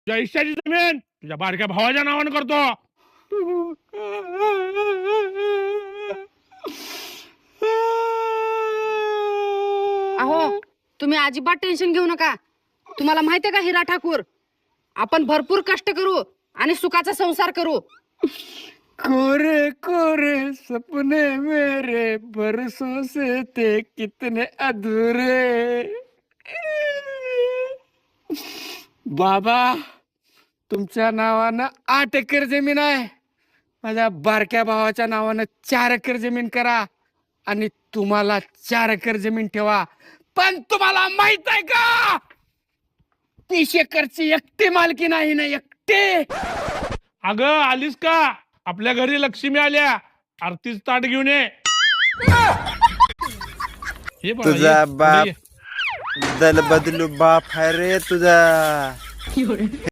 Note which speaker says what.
Speaker 1: तुझ्या हिश्श्याची जमीन तुझ्या बारक्या भावाच्या नावानं करतो.
Speaker 2: अहो तुम्ही अजिबात टेन्शन घेऊ नका. तुम्हाला माहितीये का हिरा ठाकूर, आपण भरपूर कष्ट करू आणि सुखाचा संसार करू.
Speaker 3: कोरे कोरे सपने मेरे बरसों से थे कितने अधूरे. बाबा तुमच्या नावानं 8 एकर जमीन आहे, माझ्या बारक्या भावाच्या नावानं 4 एकर जमीन करा आणि तुम्हाला 4 एकर जमीन ठेवा. पण तुम्हाला माहित आहे का 30 एकरची एकटी मालकी नाही ना, एकटे.
Speaker 1: अगं आलीस का? आपल्या घरी लक्ष्मी आल्या, आरतीच ताट घेऊन ये. ये बाळा,
Speaker 4: तुझा
Speaker 1: ये, पुढे
Speaker 4: बाप
Speaker 1: ये.
Speaker 4: दल बदलू बाप आहे रे तुझा.